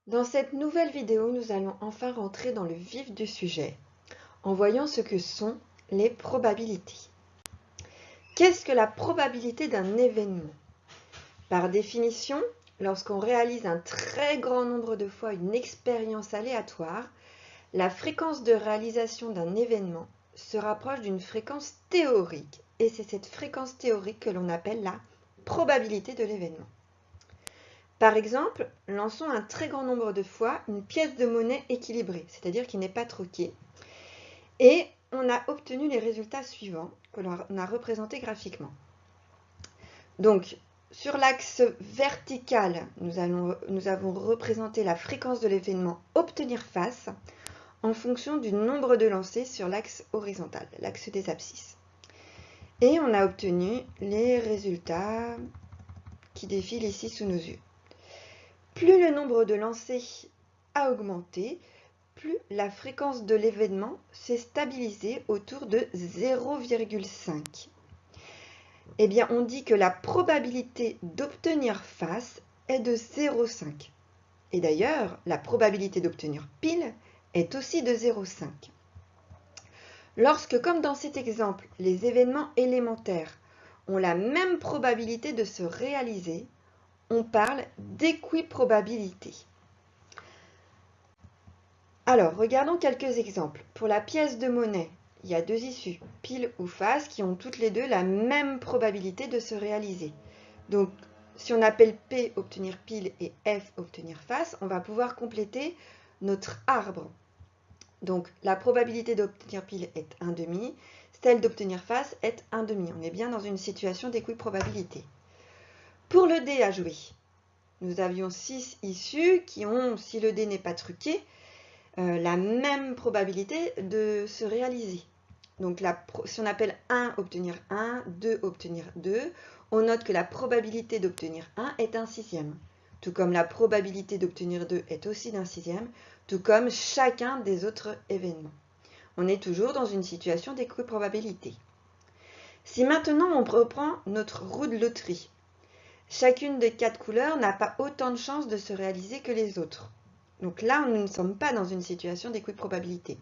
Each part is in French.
Dans cette nouvelle vidéo, nous allons enfin rentrer dans le vif du sujet en voyant ce que sont les probabilités. Qu'est-ce que la probabilité d'un événement? Par définition, lorsqu'on réalise un très grand nombre de fois une expérience aléatoire, la fréquence de réalisation d'un événement se rapproche d'une fréquence théorique, et c'est cette fréquence théorique que l'on appelle la probabilité de l'événement. Par exemple, lançons un très grand nombre de fois une pièce de monnaie équilibrée, c'est-à-dire qui n'est pas troquée, et on a obtenu les résultats suivants que l'on a représentés graphiquement. Donc, sur l'axe vertical, nous avons représenté la fréquence de l'événement obtenir face en fonction du nombre de lancers sur l'axe horizontal, l'axe des abscisses. Et on a obtenu les résultats qui défilent ici sous nos yeux. Plus le nombre de lancers a augmenté, plus la fréquence de l'événement s'est stabilisée autour de 0,5. Eh bien, on dit que la probabilité d'obtenir face est de 0,5. Et d'ailleurs, la probabilité d'obtenir pile est aussi de 0,5. Lorsque, comme dans cet exemple, les événements élémentaires ont la même probabilité de se réaliser, on parle d'équiprobabilité. Alors, regardons quelques exemples. Pour la pièce de monnaie, il y a deux issues, pile ou face, qui ont toutes les deux la même probabilité de se réaliser. Donc, si on appelle P obtenir pile et F obtenir face, on va pouvoir compléter notre arbre. Donc, la probabilité d'obtenir pile est 1,5, celle d'obtenir face est 1,5. On est bien dans une situation d'équiprobabilité. Pour le dé à jouer, nous avions 6 issues qui ont, si le dé n'est pas truqué, la même probabilité de se réaliser. Donc si on appelle 1 obtenir 1, 2 obtenir 2, on note que la probabilité d'obtenir 1 est 1/6. Tout comme la probabilité d'obtenir 2 est aussi d'1/6, tout comme chacun des autres événements. On est toujours dans une situation d'équiprobabilité. Si maintenant on reprend notre roue de loterie, chacune des 4 couleurs n'a pas autant de chances de se réaliser que les autres. Donc là, nous ne sommes pas dans une situation d'équiprobabilité.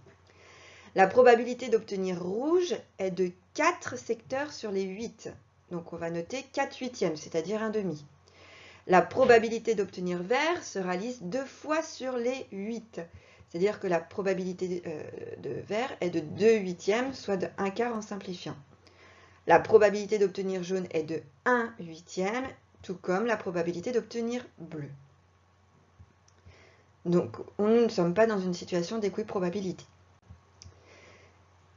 La probabilité d'obtenir rouge est de 4 secteurs sur les 8. Donc on va noter 4/8, c'est-à-dire 1,5. La probabilité d'obtenir vert se réalise 2 fois sur les 8. C'est-à-dire que la probabilité de vert est de 2/8, soit de 1/4 en simplifiant. La probabilité d'obtenir jaune est de 1/8, tout comme la probabilité d'obtenir bleu. Donc, nous ne sommes pas dans une situation d'équiprobabilité.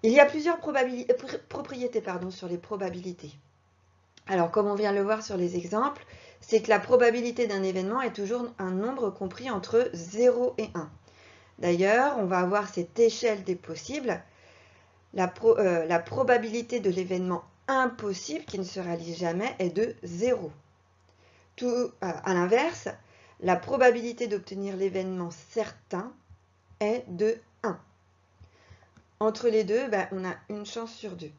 Il y a plusieurs propriétés sur les probabilités. Alors, comme on vient de le voir sur les exemples, c'est que la probabilité d'un événement est toujours un nombre compris entre 0 et 1. D'ailleurs, on va avoir cette échelle des possibles. La probabilité de l'événement impossible qui ne se réalise jamais est de 0. À l'inverse, la probabilité d'obtenir l'événement certain est de 1. Entre les deux, on a une chance sur 2.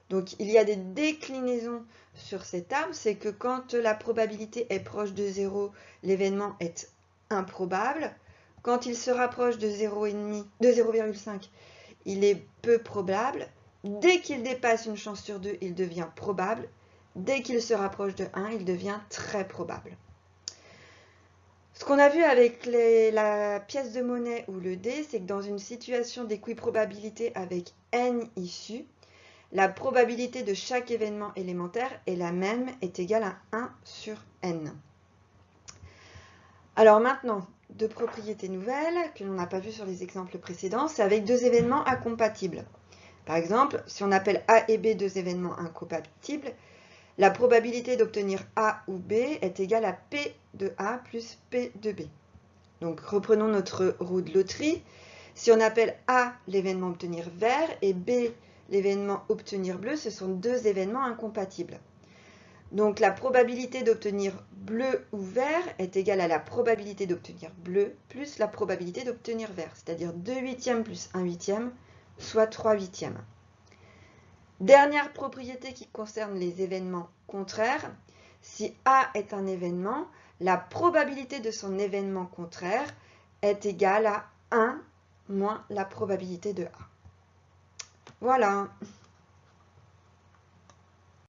Donc, il y a des déclinaisons sur cet arbre. C'est que quand la probabilité est proche de 0, l'événement est improbable. Quand il se rapproche de 0,5, il est peu probable. Dès qu'il dépasse une chance sur 2, il devient probable. Dès qu'il se rapproche de 1, il devient très probable. Ce qu'on a vu avec la pièce de monnaie ou le dé, c'est que dans une situation d'équiprobabilité avec n issues, la probabilité de chaque événement élémentaire est la même, est égale à 1 sur n. Alors maintenant, deux propriétés nouvelles que l'on n'a pas vues sur les exemples précédents, c'est avec deux événements incompatibles. Par exemple, si on appelle A et B deux événements incompatibles, la probabilité d'obtenir A ou B est égale à P de A plus P de B. Donc reprenons notre roue de loterie. Si on appelle A l'événement obtenir vert et B l'événement obtenir bleu, ce sont deux événements incompatibles. Donc la probabilité d'obtenir bleu ou vert est égale à la probabilité d'obtenir bleu plus la probabilité d'obtenir vert, c'est-à-dire 2/8 plus 1/8, soit 3/8. Dernière propriété qui concerne les événements contraires. Si A est un événement, la probabilité de son événement contraire est égal à 1 moins la probabilité de A. Voilà.